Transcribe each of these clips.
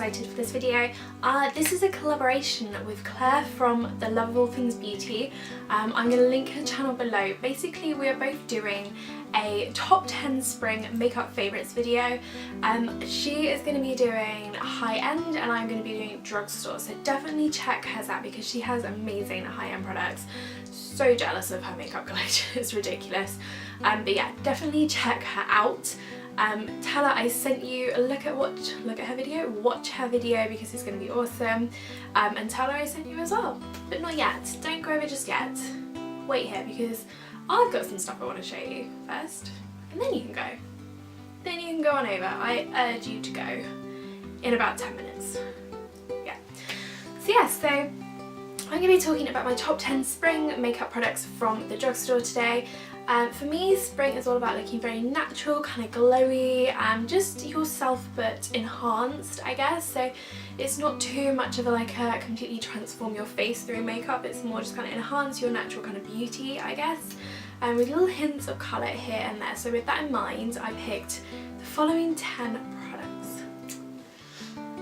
excited for this video. This is a collaboration with Claire from The Love of All Things Beauty. I'm going to link her channel below. Basically, we are both doing a top 10 spring makeup favourites video. She is going to be doing high-end and I'm going to be doing drugstore, so definitely check hers out because she has amazing high-end products. So jealous of her makeup collection, it's ridiculous. But yeah, definitely check her out. Tell her I sent you a look at her video, watch her video because it's going to be awesome, and tell her I sent you as well. But not yet, don't go over just yet. Wait here because I've got some stuff I want to show you first, and then you can go. Then you can go on over. I urge you to go in about 10 minutes. Yeah. So yeah, so I'm going to be talking about my top 10 spring makeup products from the drugstore today. For me, spring is all about looking very natural, kind of glowy, just yourself but enhanced, I guess. So it's not too much of a completely transform your face through makeup, it's more just kind of enhance your natural kind of beauty, I guess. With little hints of colour here and there. So with that in mind, I picked the following 10 products.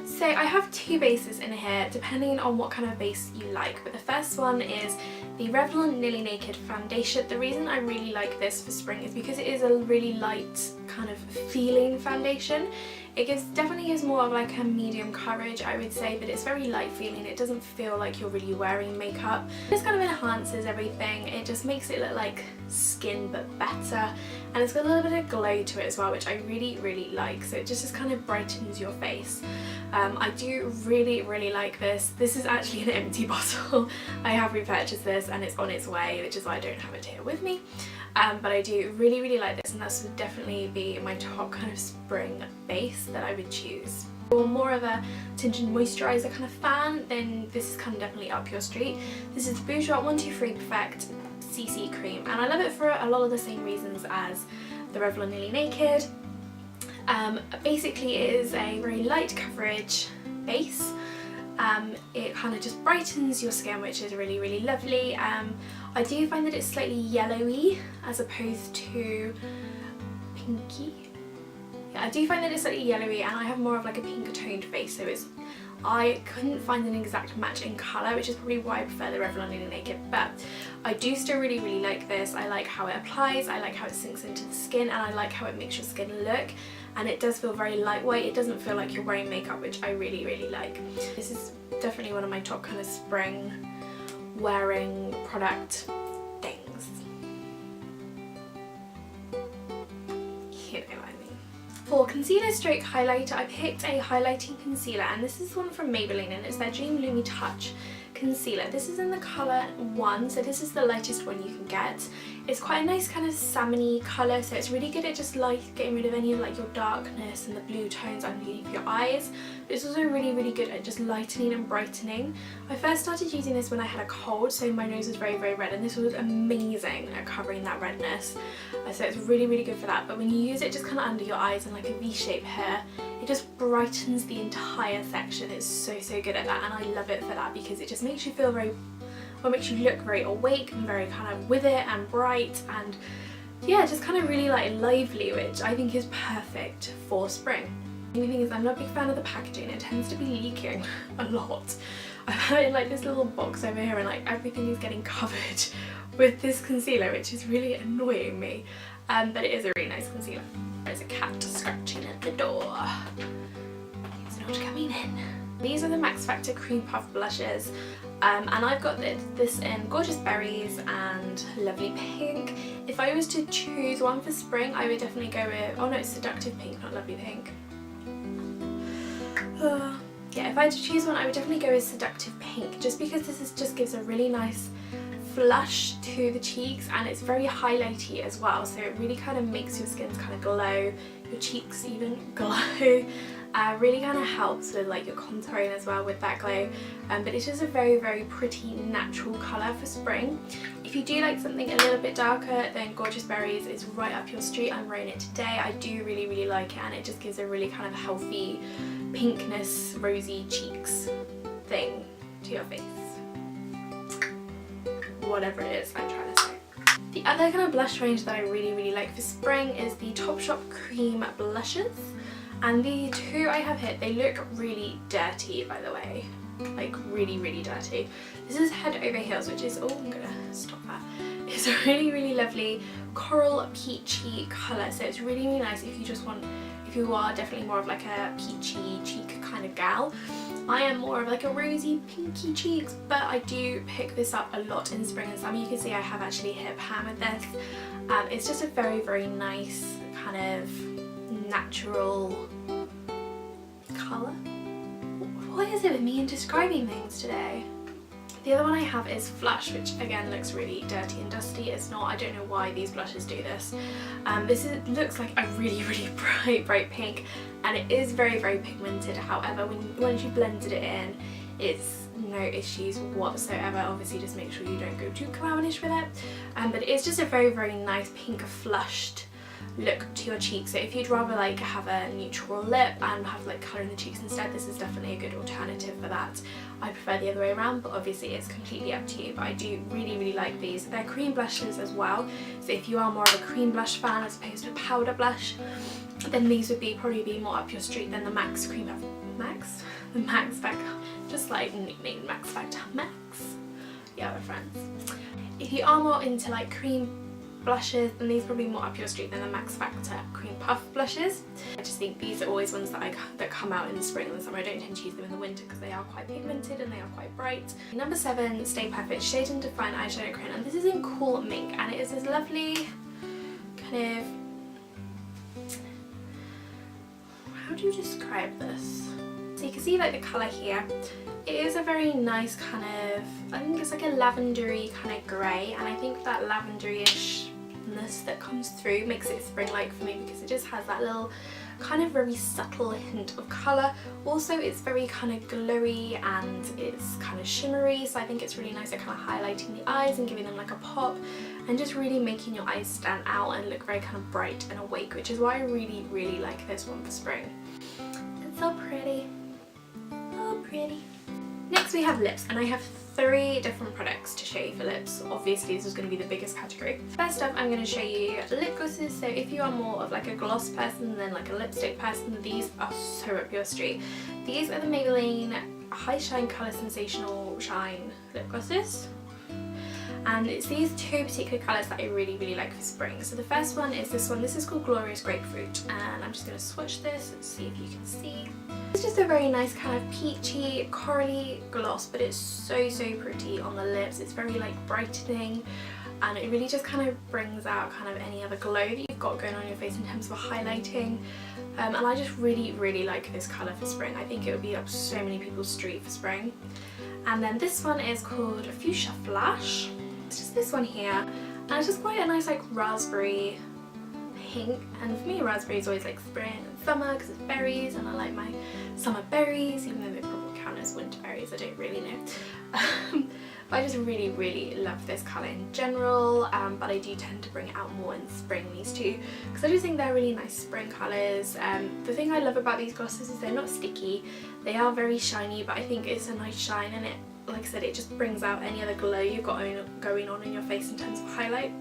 So I have two bases in here depending on what kind of base you like, but the first one is the Revlon Nearly Naked foundation. The reason I really like this for spring is because it is a really light kind of feeling foundation. It definitely gives more of like a medium coverage, I would say, but it's very light feeling. It doesn't feel like you're really wearing makeup. It just kind of enhances everything. It just makes it look like skin but better, and it's got a little bit of glow to it as well, which I really like. So it just kind of brightens your face. I do really like this. This is actually an empty bottle. I have repurchased this and it's on its way, which is why I don't have it here with me. But I do really like this, and this would definitely be my top kind of spring base that I would choose. If you're more of a tinted moisturiser kind of fan, then this is kind of definitely up your street. This is Bourjois 123 Perfect CC Cream, and I love it for a lot of the same reasons as the Revlon Nearly Naked. Basically it is a very light coverage base. It kind of just brightens your skin, which is really lovely. I do find that it's slightly yellowy as opposed to pinky. Yeah, I do find that it's slightly yellowy, and I have more of like a pinker toned face, so I couldn't find an exact match in colour, which is probably why I prefer the Revlon Nearly Naked, but I do still really like this. I like how it applies, I like how it sinks into the skin, and I like how it makes your skin look, and it does feel very lightweight. It doesn't feel like you're wearing makeup, which I really like. This is definitely one of my top kind of spring wearing product things. You know what I mean. For concealer stroke highlighter, I picked a highlighting concealer, and this is one from Maybelline, and it's their Dream Lumi Touch concealer. This is in the colour 1, so this is the lightest one you can get. It's quite a nice kind of salmon-y colour, so it's really good at just like getting rid of any of like your darkness and the blue tones underneath your eyes. But it's also really good at just lightening and brightening. I first started using this when I had a cold, so my nose was very red, and this was amazing at covering that redness. So it's really good for that. But when you use it just kind of under your eyes in like a V-shape here, it just brightens the entire section. It's so good at that, and I love it for that because it just makes you feel makes you look very awake and very kind of with it and bright, and yeah, just kind of really like lively, which I think is perfect for spring. The only thing is I'm not a big fan of the packaging. It tends to be leaking a lot. I have it in like this little box over here, and like everything is getting covered with this concealer, which is really annoying me. But it is a really nice concealer. There's a cat scratching at the door. He's not coming in. These are the Max Factor Cream Puff blushes, and I've got this in Gorgeous Berries and Lovely Pink. If I was to choose one for spring, I would definitely go with, oh no, it's Seductive Pink, not Lovely Pink. Yeah, if I had to choose one, I would definitely go with Seductive Pink, just because this just gives a really nice flush to the cheeks, and it's very highlighty as well, so it really kind of makes your skin kind of glow, your cheeks even glow. Really kind of helps with like your contouring as well with that glow, but it's just a very pretty natural colour for spring. If you do like something a little bit darker, then Gorgeous Berries is right up your street. I'm wearing it today. I do really like it, and it just gives a really kind of healthy pinkness, rosy cheeks thing to your face. Whatever it is I'm trying to say. The other kind of blush range that I really like for spring is the Topshop Cream blushes. And the two I have here, they look really dirty, by the way. Like really, really dirty. This is Head Over Heels, which is, oh, I'm gonna stop that. It's a really, really lovely coral peachy colour. So it's really, really nice if you just want, if you are definitely more of like a peachy cheek kind of gal. I am more of like a rosy pinky cheeks, but I do pick this up a lot in spring and summer. You can see I have actually hip hammered this. It's just a very, very nice kind of natural colour. What is it with me in describing things today? The other one I have is Flush, which again looks really dirty and dusty. It's not, I don't know why these blushes do this. Looks like a really, really bright pink, and it is very, very pigmented. However, once you blended it in, it's no issues whatsoever. Obviously just make sure you don't go too clownish with it. But it's just a very, very nice pink flushed look to your cheeks. So if you'd rather like have a neutral lip and have like colour in the cheeks instead, this is definitely a good alternative for that. I prefer the other way around, but obviously it's completely up to you. But I do really, really like these. They're cream blushes as well, so if you are more of a cream blush fan as opposed to a powder blush, then these would probably be more up your street than the Max Cream Max? The Max Factor. Just like nickname Max Factor. Max? Yeah, we're friends. If you are more into like cream blushes, then these are probably more up your street than the Max Factor Cream Puff blushes. I just think these are always ones that come out in the spring and the summer. I don't tend to use them in the winter because they are quite pigmented and they are quite bright. Number 7, Stay Perfect Shade and Define Eyeshadow Crown, and this is in Cool Mink, and it is this lovely kind of, how do you describe this? So you can see like the colour here. It is a very nice kind of, I think it's like a lavendery kind of grey, and I think that lavendery-ishness that comes through makes it spring-like for me because it just has that little kind of very subtle hint of colour. Also it's very kind of glowy and it's kind of shimmery, so I think it's really nice at kind of highlighting the eyes and giving them like a pop and just really making your eyes stand out and look very kind of bright and awake, which is why I really, really like this one for spring. It's so pretty. So pretty. Next we have lips, and I have 3 different products to show you for lips. Obviously this is going to be the biggest category. First up, I'm going to show you lip glosses. So if you are more of like a gloss person than like a lipstick person, these are so up your street. These are the Maybelline High Shine ColorSensational Shine lip glosses. And it's these 2 particular colours that I really, really like for spring. So the first one is this one. This is called Glorious Grapefruit, and I'm just going to swatch this and see if you can see. It's just a very nice kind of peachy, corally gloss, but it's so, so pretty on the lips. It's very like brightening, and it really just kind of brings out kind of any other glow that you've got going on your face in terms of highlighting. And I just really, really like this colour for spring. I think it would be up so many people's street for spring. And then this one is called Fuchsia Flash. It's just this one here, and it's just quite a nice like raspberry pink, and for me raspberry is always like spring and summer because it's berries, and I like my summer berries even though they probably count as winter berries, I don't really know. But I just really, really love this colour in general, but I do tend to bring it out more in spring, these two, because I do think they're really nice spring colours. The thing I love about these glosses is they're not sticky, they are very shiny, but I think it's a nice shine, and it, like I said, it just brings out any other glow you've got going on in your face in terms of highlight.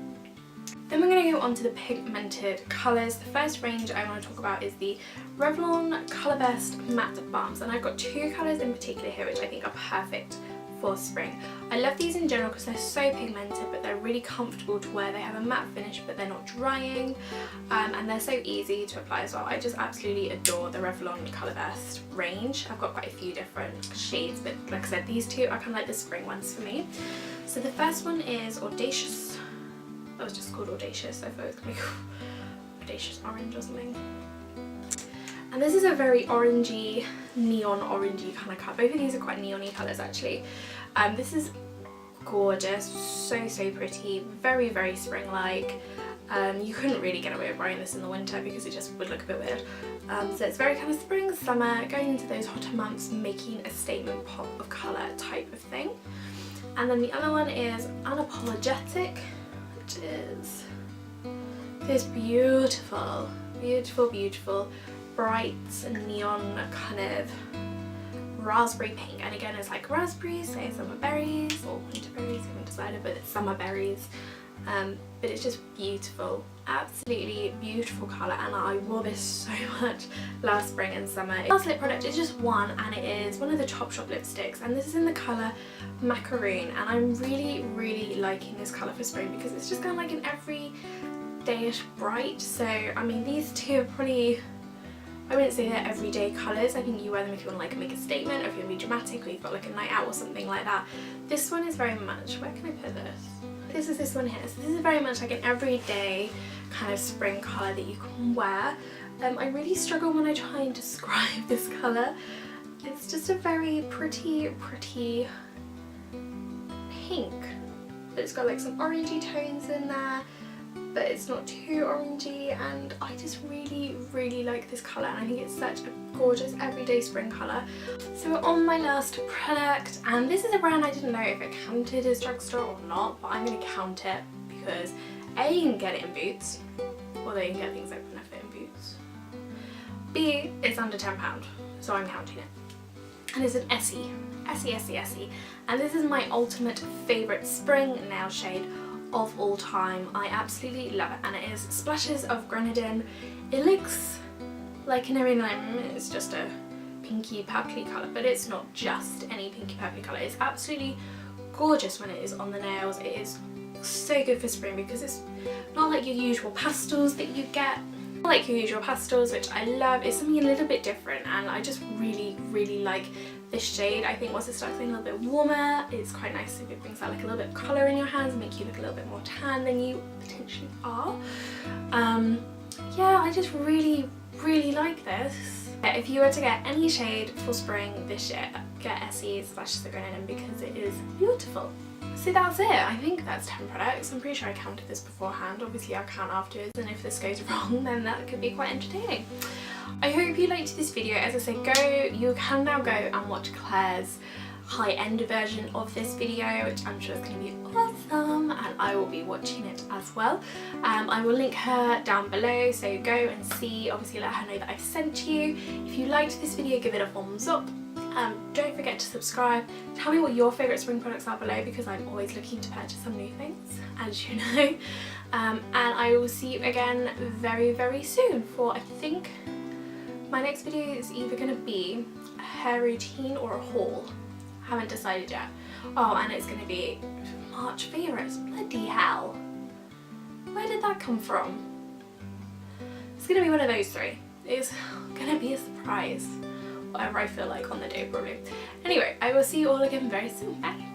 Then we're going to go on to the pigmented colours. The first range I want to talk about is the Revlon ColorBurst Matte Balms, and I've got 2 colours in particular here which I think are perfect for spring. I love these in general because they're so pigmented, but they're really comfortable to wear. They have a matte finish but they're not drying, and they're so easy to apply as well. I just absolutely adore the Revlon ColorBurst range. I've got quite a few different shades, but like I said, these 2 are kind of like the spring ones for me. So the first one is Audacious. That was just called Audacious. I thought it was going to be Audacious Orange or something. And this is a very orangey, neon orangey kind of colour. Both of these are quite neon-y colours actually. This is gorgeous, so, so pretty, very, very spring-like. You couldn't really get away with wearing this in the winter because it just would look a bit weird. So it's very kind of spring, summer, going into those hotter months, making a statement pop of colour type of thing. And then the other one is Unapologetic, which is this beautiful, beautiful, beautiful, bright neon kind of raspberry pink. And again, it's like raspberries, say summer berries, or winter berries, I haven't decided, but it's summer berries. but it's just beautiful, absolutely beautiful colour, and I wore this so much last spring and summer. Last lip product is just one, and it is one of the Topshop lipsticks, and this is in the colour Macaroon, and I'm really liking this colour for spring because it's just kind of like an everyday-ish bright. So I mean, these two are probably, I wouldn't say they're everyday colours. I think you wear them if you want to like make a statement, or if you want to be dramatic, or you've got like a night out or something like that. This one is very much, where can I put this? This is this one here. So this is very much like an everyday kind of spring colour that you can wear. I really struggle when I try and describe this colour. It's just a very pretty pink, but it's got like some orangey tones in there, but it's not too orangey, and I just really like this colour, and I think it's such a gorgeous everyday spring colour. So we're on my last product, and this is a brand I didn't know if it counted as Drugstore or not, but I'm going to count it because A, you can get it in Boots, although you can get things like Benefit in Boots. B, it's under £10, so I'm counting it. And it's an Essie, and this is my ultimate favourite spring nail shade of all time. I absolutely love it, and it is splashes of Grenadine. It looks like an it's just a pinky purpley colour, but it's not just any pinky purpley colour. It's absolutely gorgeous when it is on the nails. It is so good for spring because it's not like your usual pastels that you get. Not like your usual pastels, which I love. It's something a little bit different, and I just really like this shade. I think once it starts getting a little bit warmer, it's quite nice if it brings out like a little bit of colour in your hands and make you look a little bit more tan than you potentially are. Yeah, I just really like this. If you were to get any shade for spring this year, get Essie Splashes of Grenadine because it is beautiful. So that's it. I think that's 10 products. I'm pretty sure I counted this beforehand. Obviously I'll count afterwards, and if this goes wrong then that could be quite entertaining. I hope you liked this video. As I say, you can now go and watch Claire's high-end version of this video, which I'm sure is going to be awesome, and I will be watching it as well. I will link her down below, so go and see. Obviously let her know that I've sent you. If you liked this video, give it a thumbs up. Don't forget to subscribe. Tell me what your favourite spring products are below, because I'm always looking to purchase some new things, as you know. And I will see you again very soon for, I think, my next video is either going to be a hair routine or a haul. Haven't decided yet. Oh, and it's going to be March favourites. Bloody hell. Where did that come from? It's going to be one of those three. It's going to be a surprise. Whatever I feel like on the day, probably. Anyway, I will see you all again very soon. Bye.